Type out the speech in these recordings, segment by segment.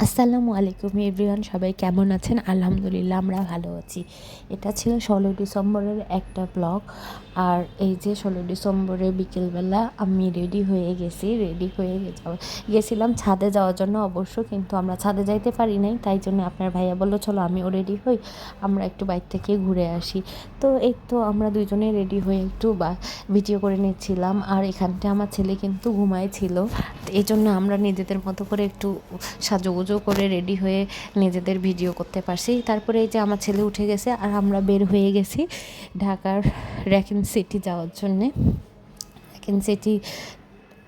আসসালামু আলাইকুম এভরিওয়ান, সবাই কেমন আছেন? আলহামদুলিল্লাহ আমরা ভালো আছি। এটা ছিল 16 ডিসেম্বরের একটা ব্লগ। আর এই যে 16 ডিসেম্বরে বিকেলবেলা আমি রেডি হয়ে গেছিলাম ছাদে যাওয়ার জন্য অবশ্য, কিন্তু আমরা ছাদে যাইতে পারি নাই। তাই জন্য আপনার ভাইয়া বললো চলো আমিও রেডি হই, আমরা একটু বাইরে থেকে ঘুরে আসি। তো এই তো আমরা দুজনে রেডি হয়ে একটু ভিডিও করে নিচ্ছিলাম। আর এখানটা আমার ছেলে কিন্তু ঘুমাইছিল, এই জন্য আমরা নিজেদের মতো করে একটু সাজুগুজু করে রেডি হয়ে নিজেদের ভিডিও করতে পারছি। তারপরে এই যে আমার ছেলে উঠে গেছে আর আমরা বের হয়ে গেছি ঢাকার র্যাকিন সিটি যাওয়ার জন্যে। র্যাকিন সিটি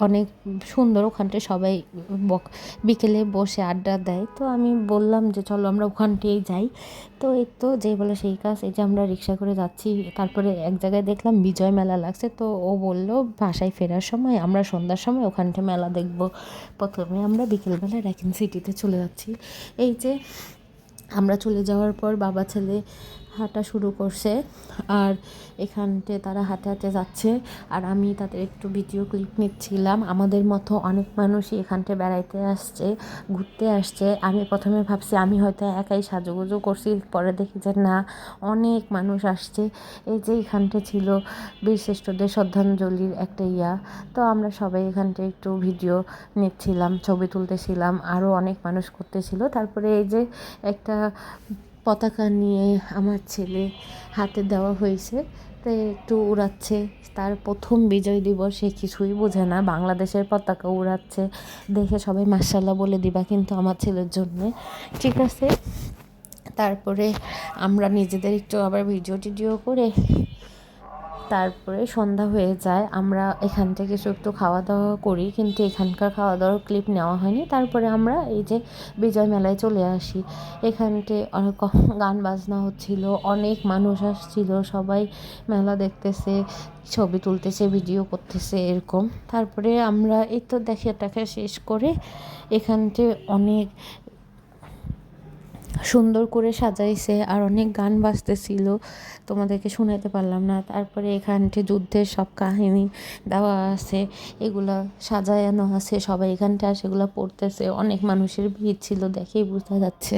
অনেক সুন্দর, ওখানটায় সবাই বিকেলে বসে আড্ডা দেয়। তো আমি বললাম যে চলো আমরা ওখানটাই যাই। তো এই তো যেই বলে সেই কাজ, এই যে আমরা রিক্সা করে যাচ্ছি। তারপরে এক জায়গায় দেখলাম বিজয় মেলা লাগছে, তো ও বলল বাসায় ফেরার সময় আমরা সন্ধ্যার সময় ওখানটা মেলা দেখব। প্রথমে আমরা বিকেলবেলা র্যাকিন সিটিতে চলে যাচ্ছি। এই যে আমরা চলে যাওয়ার পর বাবা ছেলে হাঁটা শুরু করছে, আর এখানটে তারা হাঁটে হাঁটে যাচ্ছে আর আমি তাদের একটু ভিডিও ক্লিপ নিচ্ছিলাম। আমাদের মতো অনেক মানুষই এখানটে বেড়াইতে আসছে, ঘুরতে আসছে। আমি প্রথমে ভাবছি আমি হয়তো একাই সাজুগুজু করছি, পরে দেখি যে না, অনেক মানুষ আসছে। এই যে এখানটে ছিল বীরশ্রেষ্ঠদের শ্রদ্ধাঞ্জলির একটা তো আমরা সবাই এখানটে একটু ভিডিও নিচ্ছিলাম, ছবি তুলতেছিলাম, আরও অনেক মানুষ করতেছিল। তারপরে এই যে একটা পতাকা নিয়ে আমার ছেলে হাতে দেওয়া হয়েছে, তো একটু উড়াচ্ছে। তার প্রথম বিজয় দিবস, সে কিছুই বোঝে না, বাংলাদেশের পতাকা উড়াচ্ছে দেখে সবাই মাশাআল্লাহ বলে দিবা কিন্তু আমার ছেলের জন্যে, ঠিক আছে। তারপরে আমরা নিজেদের একটু আবার ভিডিও টিডিও করে তারপরে সন্ধ্যা হয়ে যায়। আমরা এখান থেকে একটু খাওয়া দাওয়া করি, কিন্তু এখানকার খাওয়া দাওয়ার ক্লিপ নেওয়া হয়নি। তারপরে আমরা এই যে বিজয় মেলায় চলে আসি। এখানটে অনেক গান বাজনা হচ্ছিল, অনেক মানুষ আসছিল, সবাই মেলা দেখতেছে, ছবি তুলতেছে, ভিডিও করতেছে এরকম। তারপরে আমরা এই তো দেখা শেষ করে এখানটে অনেক সুন্দর করে সাজাইছে আর অনেক গান বাজতেছিল, তোমাদেরকে শোনাতে পারলাম না। তারপরে এখানটি যুদ্ধের সব কাহিনী দেওয়া আছে, এগুলা সাজানো আছে, সবাই এখানটা সেগুলো পড়তেছে। অনেক মানুষের ভিড় ছিল, দেখেই বোঝা যাচ্ছে।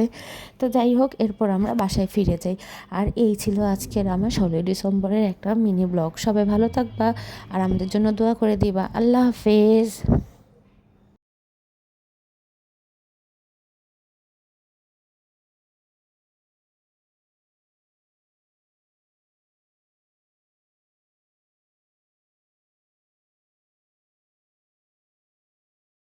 তো যাই হোক, এরপর আমরা বাসায় ফিরে যাই। আর এই ছিল আজকের আমার 16 ডিসেম্বরের একটা মিনি ব্লগ। সবাই ভালো থাকবা আর আমাদের জন্য দোয়া করে দিবা। আল্লাহ হাফেজ।